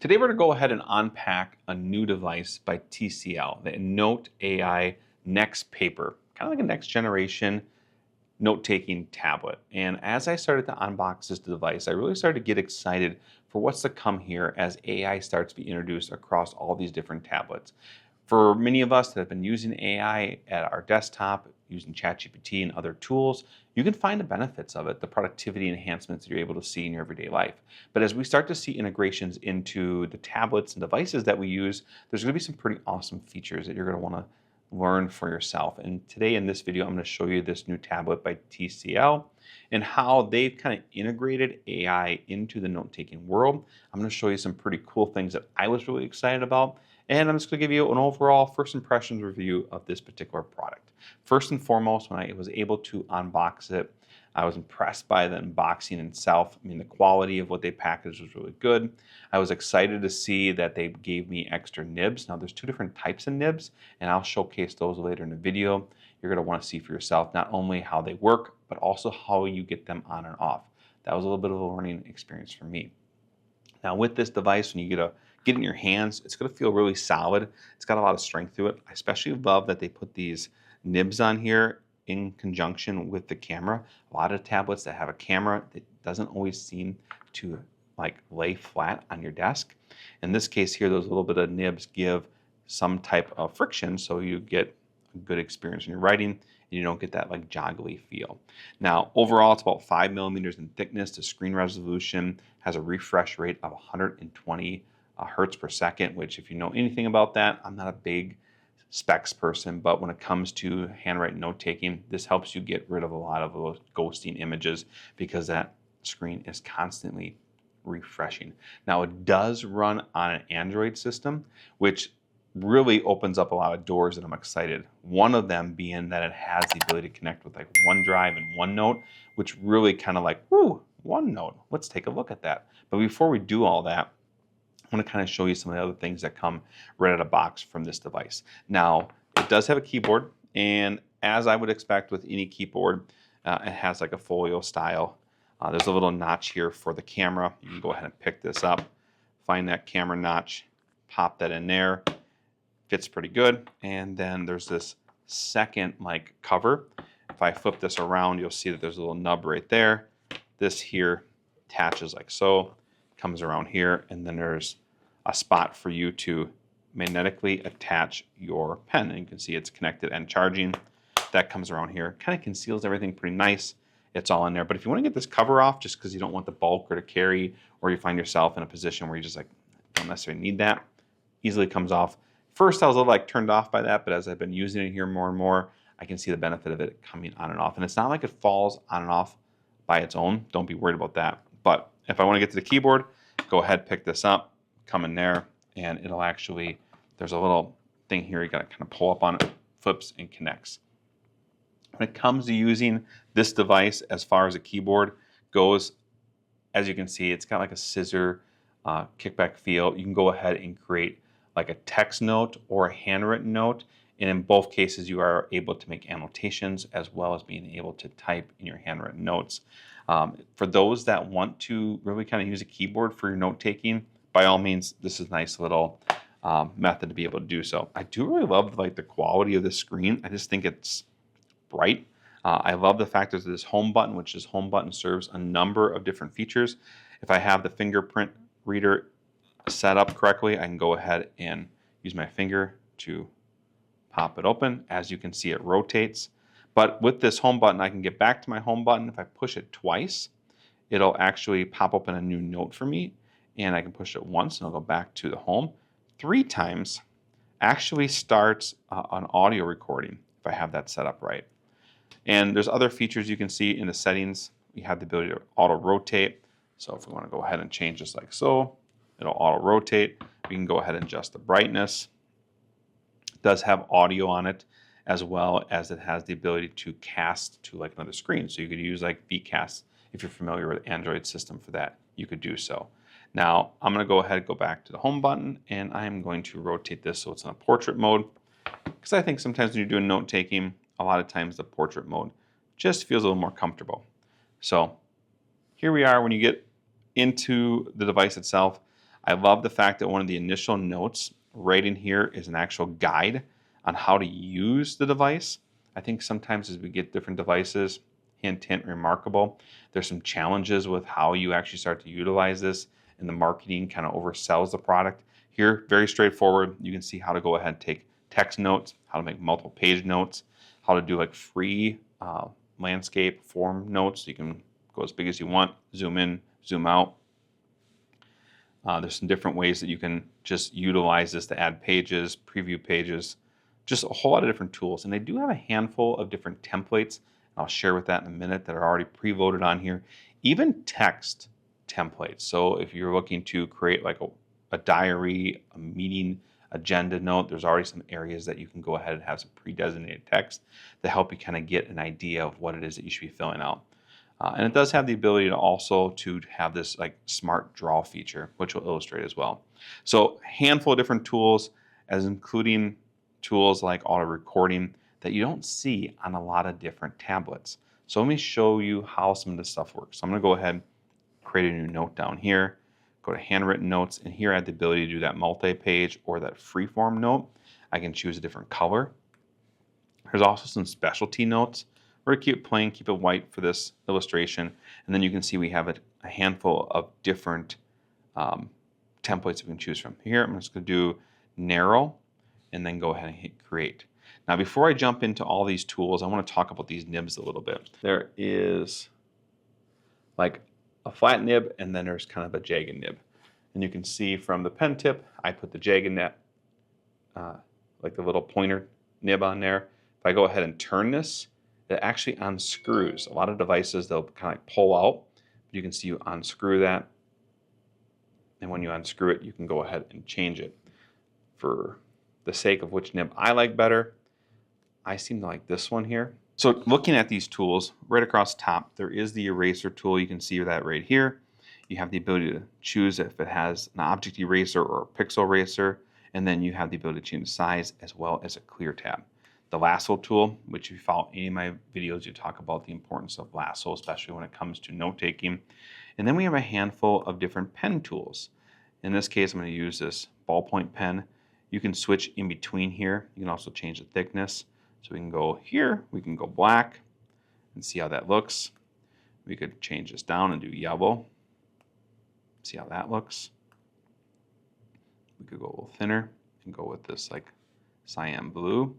Today we're going to go ahead and unpack a new device by TCL, the Note AI NXTPAPER, kind of like a next generation note-taking tablet. And as I started to unbox this device, I really started to get excited for what's to come here as AI starts to be introduced across all these different tablets. For many of us that have been using AI at our desktop, using ChatGPT and other tools, you can find the benefits of it, the productivity enhancements that you're able to see in your everyday life. But as we start to see integrations into the tablets and devices that we use, there's going to be some pretty awesome features that you're going to want to learn for yourself. And today in this video, I'm going to show you this new tablet by TCL and how they've kind of integrated AI into the note-taking world. I'm going to show you some pretty cool things that I was really excited about. And I'm just going to give you an overall first impressions review of this particular product. First and foremost, when I was able to unbox it, I was impressed by the unboxing itself. I mean, the quality of what they packaged was really good. I was excited to see that they gave me extra nibs. Now, there's two different types of nibs, and I'll showcase those later in the video. You're going to want to see for yourself not only how they work, but also how you get them on and off. That was a little bit of a learning experience for me. Now, with this device, when you get it in your hands, it's going to feel really solid. It's got a lot of strength to it. I especially love that they put these nibs on here in conjunction with the camera. A lot of tablets that have a camera that doesn't always seem to like lay flat on your desk. In this case here, those little bit of nibs give some type of friction so you get a good experience in your writing and you don't get that like joggly feel. Now, overall, it's about 5 millimeters in thickness. The screen resolution has a refresh rate of 120 hertz per second, which if you know anything about that, I'm not a big specs person, but when it comes to handwriting note taking, this helps you get rid of a lot of those ghosting images because that screen is constantly refreshing. Now, it does run on an Android system, which really opens up a lot of doors, and I'm excited. One of them being that it has the ability to connect with like OneDrive and OneNote, which really kind of like, whoo, OneNote, let's take a look at that. But before we do all that, I want to kind of show you some of the other things that come right out of the box from this device. Now, it does have a keyboard, and as I would expect with any keyboard, it has like a folio style. There's a little notch here for the camera. You can go ahead and pick this up, find that camera notch, pop that in there. Fits pretty good. And then there's this second like cover. If I flip this around, you'll see that there's a little nub right there. This here attaches like so. Comes around here, and then there's a spot for you to magnetically attach your pen, and you can see it's connected and charging. That comes around here, kind of conceals everything pretty nice. It's all in there. But if you want to get this cover off just because you don't want the bulk or to carry, or you find yourself in a position where you just like don't necessarily need that, easily comes off. First I was a little like turned off by that, but as I've been using it here more and more, I can see the benefit of it coming on and off. And it's not like it falls on and off by its own. Don't be worried about that. But if I want to get to the keyboard, go ahead, pick this up, come in there, and it'll actually, there's a little thing here you got to kind of pull up on it, flips and connects. When it comes to using this device as far as a keyboard goes, as you can see, it's got like a scissor kickback feel. You can go ahead and create like a text note or a handwritten note. And in both cases, you are able to make annotations as well as being able to type in your handwritten notes. For those that want to really kind of use a keyboard for your note taking, by all means, this is a nice little method to be able to do so. I do really love like the quality of the screen. I just think it's bright. I love the fact that there's this home button, which this home button serves a number of different features. If I have the fingerprint reader set up correctly, I can go ahead and use my finger to pop it open. As you can see, it rotates. But with this home button, I can get back to my home button. If I push it twice, it'll actually pop open a new note for me. And I can push it once and I'll go back to the home. 3 times actually starts an audio recording if I have that set up right. And there's other features you can see in the settings. We have the ability to auto rotate. So if we want to go ahead and change this like so, it'll auto rotate. We can go ahead and adjust the brightness. It does have audio on it, as well as it has the ability to cast to like another screen. So you could use like VCast if you're familiar with the Android system for that, you could do so. Now I'm going to go ahead and go back to the home button, and I'm going to rotate this so it's in a portrait mode, because I think sometimes when you're doing note taking, a lot of times the portrait mode just feels a little more comfortable. So here we are. When you get into the device itself, I love the fact that one of the initial notes right in here is an actual guide on how to use the device. I think sometimes as we get different devices, hint, hint, remarkable, there's some challenges with how you actually start to utilize this, and the marketing kind of oversells the product. Here, very straightforward. You can see how to go ahead and take text notes, how to make multiple page notes, how to do like free landscape form notes. You can go as big as you want, zoom in, zoom out. There's some different ways that you can just utilize this to add pages, preview pages, just a whole lot of different tools. And they do have a handful of different templates. I'll share with that in a minute that are already preloaded on here. Even text templates. So if you're looking to create like a diary, a meeting agenda note, there's already some areas that you can go ahead and have some pre-designated text to help you kind of get an idea of what it is that you should be filling out. And it does have the ability to also to have this like smart draw feature, which will illustrate as well. So handful of different tools, as including tools like auto recording that you don't see on a lot of different tablets. So let me show you how some of this stuff works. So I'm going to go ahead, create a new note down here, go to handwritten notes, and here I have the ability to do that multi-page or that freeform note. I can choose a different color. There's also some specialty notes. We're going to keep it plain, keep it white for this illustration. And then you can see we have a handful of different templates we can choose from. Here, I'm just going to do narrow and then go ahead and hit create. Now, before I jump into all these tools, I want to talk about these nibs a little bit. There is like a flat nib and then there's kind of a jagged nib. And you can see from the pen tip, I put the jagged nib, like the little pointer nib on there. If I go ahead and turn this, it actually unscrews. A lot of devices, they'll kind of pull out. You can see you unscrew that. And when you unscrew it, you can go ahead and change it. For the sake of which nib I like better, I seem to like this one here. So looking at these tools, right across the top, there is the eraser tool. You can see that right here. You have the ability to choose if it has an object eraser or a pixel eraser, and then you have the ability to change the size as well as a clear tab. The lasso tool, which if you follow any of my videos, you talk about the importance of lasso, especially when it comes to note-taking. And then we have a handful of different pen tools. In this case, I'm going to use this ballpoint pen. You can switch in between here. You can also change the thickness. So we can go here, we can go black, and see how that looks. We could change this down and do yellow. See how that looks. We could go a little thinner and go with this like cyan blue.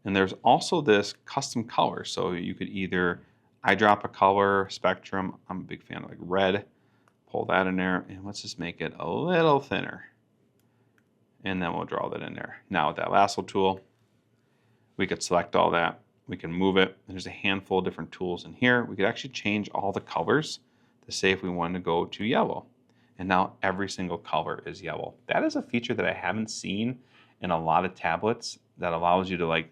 And there's also this custom color. So you could either eyedrop a color, spectrum. I'm a big fan of like red. Pull that in there, and let's just make it a little thinner. And then we'll draw that in there. Now with that lasso tool, we could select all that. We can move it. There's a handful of different tools in here. We could actually change all the colors to say if we wanted to go to yellow. And now every single color is yellow. That is a feature that I haven't seen in a lot of tablets that allows you to like,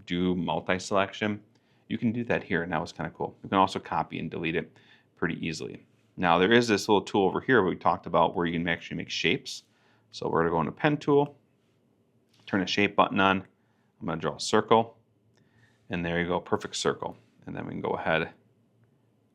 do multi-selection. You can do that here, and that was kind of cool. You can also copy and delete it pretty easily. Now there is this little tool over here we talked about where you can actually make shapes. So we're going to go into pen tool, turn the shape button on. I'm going to draw a circle, and there you go, perfect circle. And then we can go ahead,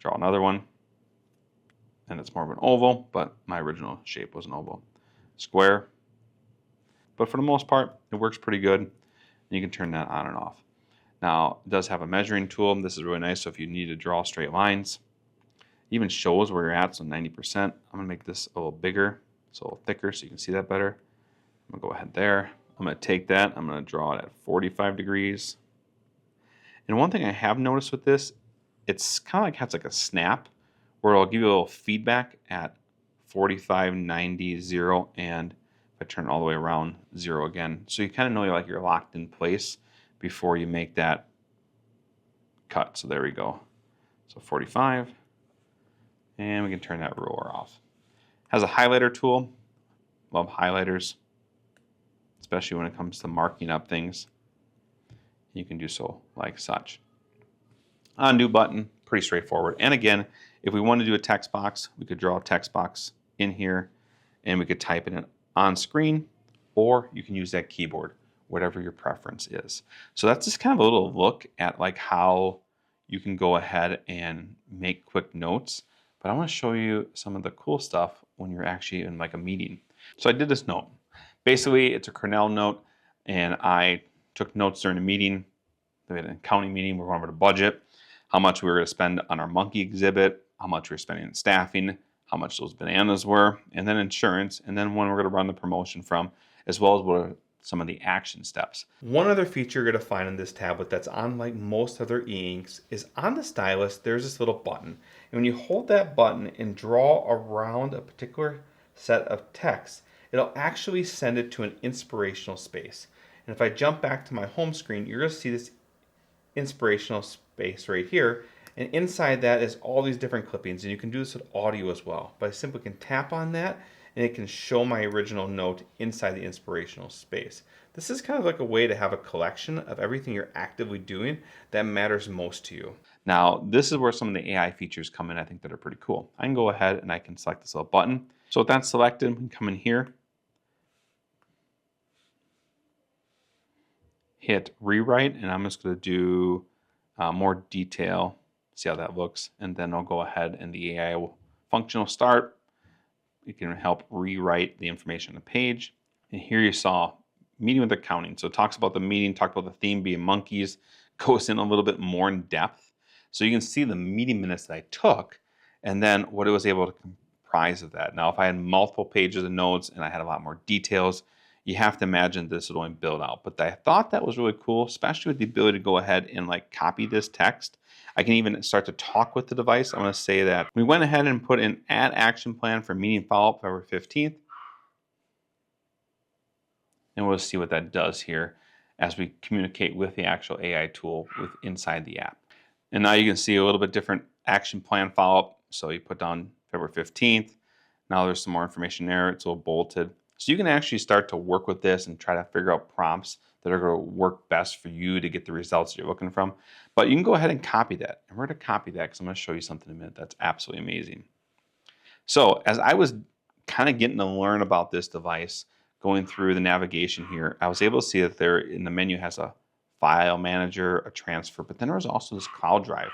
draw another one, and it's more of an oval, but my original shape was an oval. Square, but for the most part, it works pretty good. And you can turn that on and off. Now, it does have a measuring tool. This is really nice, so if you need to draw straight lines, it even shows where you're at, so 90%. I'm going to make this a little bigger, so a little thicker, so you can see that better. I'm going to go ahead there. I'm going to take that. I'm going to draw it at 45 degrees. And one thing I have noticed with this, it's kind of like has like a snap, where it'll give you a little feedback at 45, 90, 0, and if I turn it all the way around, 0 again. So you kind of know you're locked in place before you make that cut. So there we go. So 45, and we can turn that ruler off. Has a highlighter tool. Love highlighters, especially when it comes to marking up things. You can do so like such. Undo button, pretty straightforward. And again, if we want to do a text box, we could draw a text box in here, and we could type it in on screen, or you can use that keyboard, whatever your preference is. So that's just kind of a little look at like how you can go ahead and make quick notes. But I want to show you some of the cool stuff when you're actually in like a meeting. So I did this note. Basically, it's a Cornell note, and I took notes during a meeting. We had an accounting meeting. We were going over the budget, how much we were going to spend on our monkey exhibit, how much we were spending on staffing, how much those bananas were, and then insurance, and then when we're going to run the promotion from, as well as what are some of the action steps. One other feature you're going to find in this tablet that's unlike most other e-inks is on the stylus, there's this little button. And when you hold that button and draw around a particular set of text, it'll actually send it to an inspirational space. And if I jump back to my home screen, you're going to see this inspirational space right here. And inside that is all these different clippings. And you can do this with audio as well. But I simply can tap on that and it can show my original note inside the inspirational space. This is kind of like a way to have a collection of everything you're actively doing that matters most to you. Now, this is where some of the AI features come in, I think, that are pretty cool. I can go ahead and I can select this little button. So with that selected, we can come in here, hit rewrite, and I'm just going to do more detail, see how that looks, and then I'll go ahead and the AI function will start. It can help rewrite the information on the page. And here you saw meeting with accounting. So it talks about the meeting, talked about the theme being monkeys, goes in a little bit more in depth. So you can see the meeting minutes that I took and then what it was able to comprise of that. Now, if I had multiple pages of notes and I had a lot more details, you have to imagine this would only build out. But I thought that was really cool, especially with the ability to go ahead and like copy this text. I can even start to talk with the device. I'm going to say that we went ahead and put an add action plan for meeting follow-up February 15th. And we'll see what that does here as we communicate with the actual AI tool inside the app. And now you can see a little bit different action plan follow-up. So you put down February 15th. Now there's some more information there. It's a little bolted. So you can actually start to work with this and try to figure out prompts that are going to work best for you to get the results you're looking from. But you can go ahead and copy that. And we're going to copy that because I'm going to show you something in a minute that's absolutely amazing. So as I was kind of getting to learn about this device, going through the navigation here, I was able to see that there in the menu has a file manager, a transfer, but then there was also this cloud drive.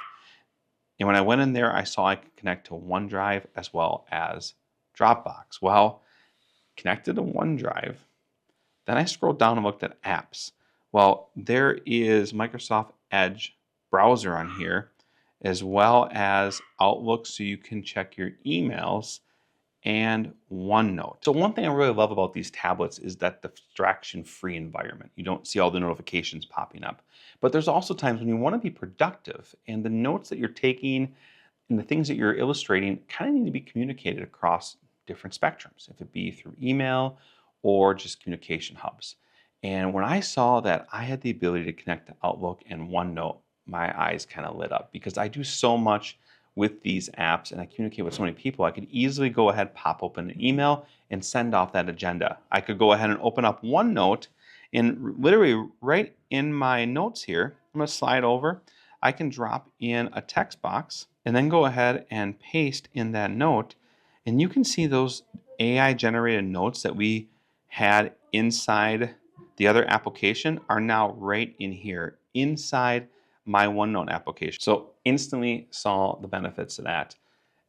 And when I went in there, I saw I could connect to OneDrive as well as Dropbox. Well, connected to OneDrive. Then I scrolled down and looked at apps. Well, there is Microsoft Edge browser on here, as well as Outlook, so you can check your emails, and OneNote. So one thing I really love about these tablets is that distraction-free environment. You don't see all the notifications popping up. But there's also times when you want to be productive, and the notes that you're taking and the things that you're illustrating kind of need to be communicated across different spectrums, if it be through email or just communication hubs. And when I saw that I had the ability to connect to Outlook and OneNote, my eyes kind of lit up because I do so much with these apps and I communicate with so many people. I could easily go ahead, pop open an email and send off that agenda. I could go ahead and open up OneNote and literally right in my notes here, I'm going to slide over. I can drop in a text box and then go ahead and paste in that note. And you can see those AI generated notes that we had inside the other application are now right in here inside my OneNote application. So instantly saw the benefits of that.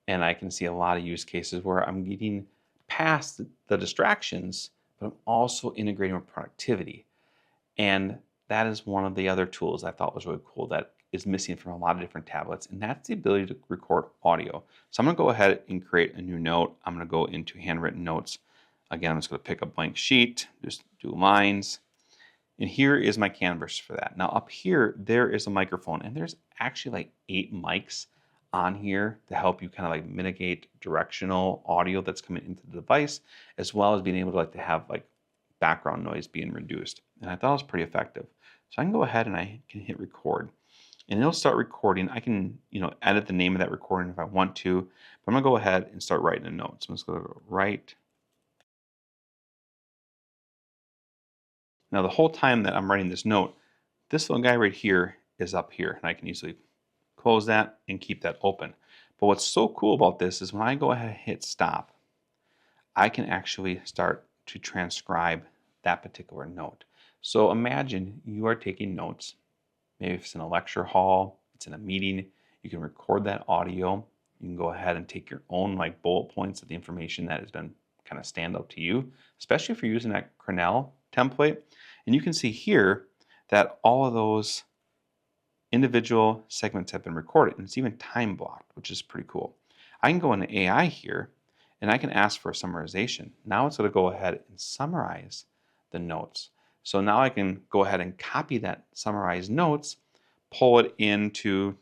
And I can see a lot of use cases where I'm getting past the distractions, but I'm also integrating with productivity. And that is one of the other tools I thought was really cool that is missing from a lot of different tablets, and that's the ability to record audio. So I'm going to go ahead and create a new note. I'm going to go into handwritten notes. Again, I'm just going to pick a blank sheet, just do lines. And here is my canvas for that. Now up here, there is a microphone, and there's actually like 8 mics on here to help you kind of like mitigate directional audio that's coming into the device, as well as being able to have like background noise being reduced. And I thought it was pretty effective. So I can go ahead and I can hit record. And it'll start recording. I can, edit the name of that recording if I want to, but I'm gonna go ahead and start writing a note. So I'm just gonna write. Now the whole time that I'm writing this note, this little guy right here is up here, and I can easily close that and keep that open. But what's so cool about this is when I go ahead and hit stop, I can actually start to transcribe that particular note. So imagine you are taking notes. Maybe if it's in a lecture hall, it's in a meeting, you can record that audio You can go ahead and take your own like bullet points of the information that has been kind of stand out to you, especially if you're using that Cornell template. And you can see here that all of those individual segments have been recorded, and it's even time blocked, which is pretty cool. I can go into AI here and I can ask for a summarization. Now it's going to go ahead and summarize the notes. So now I can go ahead and copy that summarized notes, pull it into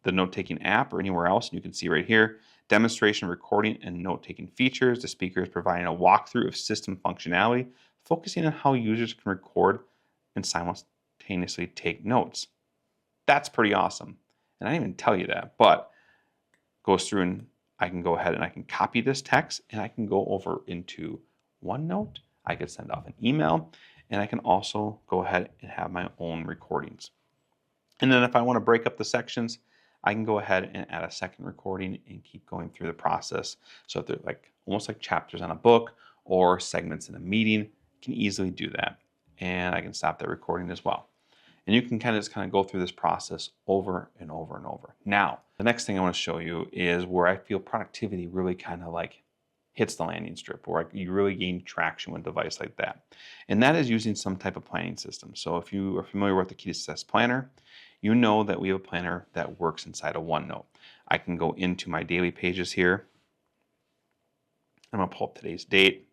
the note-taking app or anywhere else, and you can see right here, demonstration, recording, and note-taking features. The speaker is providing a walkthrough of system functionality, focusing on how users can record and simultaneously take notes. That's pretty awesome. And I didn't even tell you that, but goes through and I can go ahead and I can copy this text and I can go over into OneNote. I could send off an email, and I can also go ahead and have my own recordings. And then if I want to break up the sections, I can go ahead and add a second recording and keep going through the process. So if they're like almost like chapters on a book or segments in a meeting, I can easily do that. And I can stop that recording as well. And you can kind of go through this process over and over and over. Now, the next thing I want to show you is where I feel productivity really kind of like hits the landing strip, where you really gain traction with a device like that. And that is using some type of planning system. So if you are familiar with the Key2Success Planner, you know that we have a planner that works inside of OneNote. I can go into my daily pages here. I'm going to pull up today's date.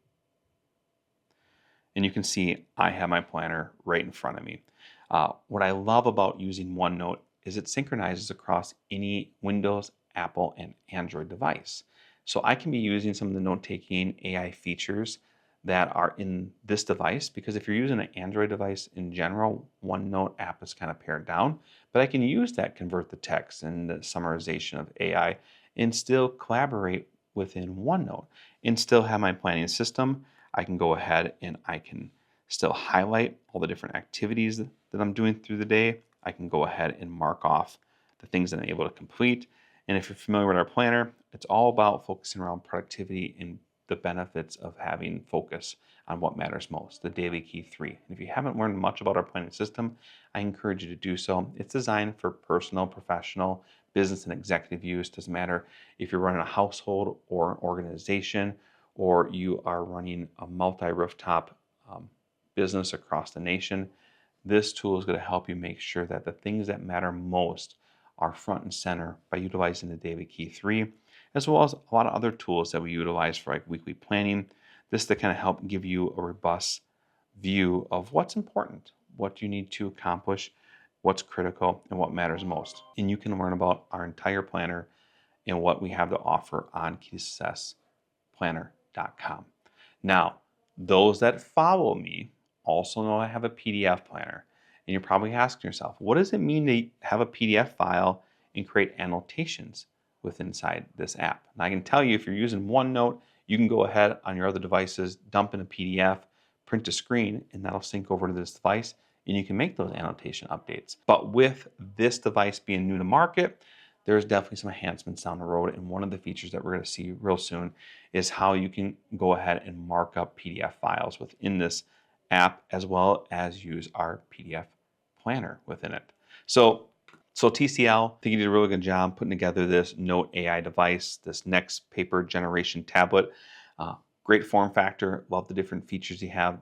And you can see I have my planner right in front of me. What I love about using OneNote is it synchronizes across any Windows, Apple, and Android device. So I can be using some of the note-taking AI features that are in this device, because if you're using an Android device in general, OneNote app is kind of pared down, but I can use that convert the text and the summarization of AI and still collaborate within OneNote and still have my planning system. I can go ahead and I can still highlight all the different activities that I'm doing through the day. I can go ahead and mark off the things that I'm able to complete. And if you're familiar with our planner, it's all about focusing around productivity and the benefits of having focus on what matters most, the daily key 3. And if you haven't learned much about our planning system, I encourage you to do so. It's designed for personal, professional, business, and executive use. Doesn't matter if you're running a household or an organization, or you are running a multi-rooftop business across the nation. This tool is going to help you make sure that the things that matter most are front and center by utilizing the daily key 3, as well as a lot of other tools that we utilize for like weekly planning. This to kind of help give you a robust view of what's important, what you need to accomplish, what's critical, and what matters most. And you can learn about our entire planner and what we have to offer on Key2SuccessPlanner.com. Now, those that follow me also know I have a PDF planner. And you're probably asking yourself, what does it mean to have a PDF file and create annotations inside this app? And I can tell you, if you're using OneNote, you can go ahead on your other devices, dump in a PDF, print a screen, and that'll sync over to this device, and you can make those annotation updates. But with this device being new to market, there's definitely some enhancements down the road, and one of the features that we're going to see real soon is how you can go ahead and mark up PDF files within this app, as well as use our PDF planner within it. So TCL, I think you did a really good job putting together this Note AI device, this next paper generation tablet. Great form factor, love the different features you have,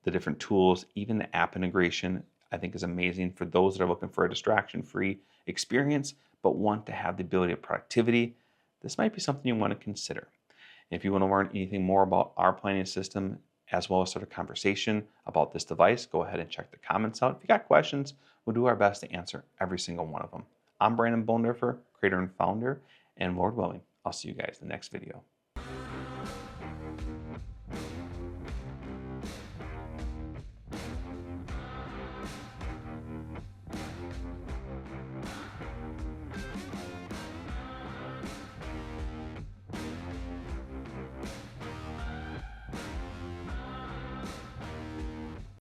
the different tools, even the app integration, I think is amazing for those that are looking for a distraction-free experience, but want to have the ability of productivity. This might be something you want to consider. If you want to learn anything more about our planning system, as well as sort of conversation about this device, go ahead and check the comments out. If you got questions, we'll do our best to answer every single one of them. I'm Branden Bodendorfer, creator and founder, and Lord willing, I'll see you guys in the next video.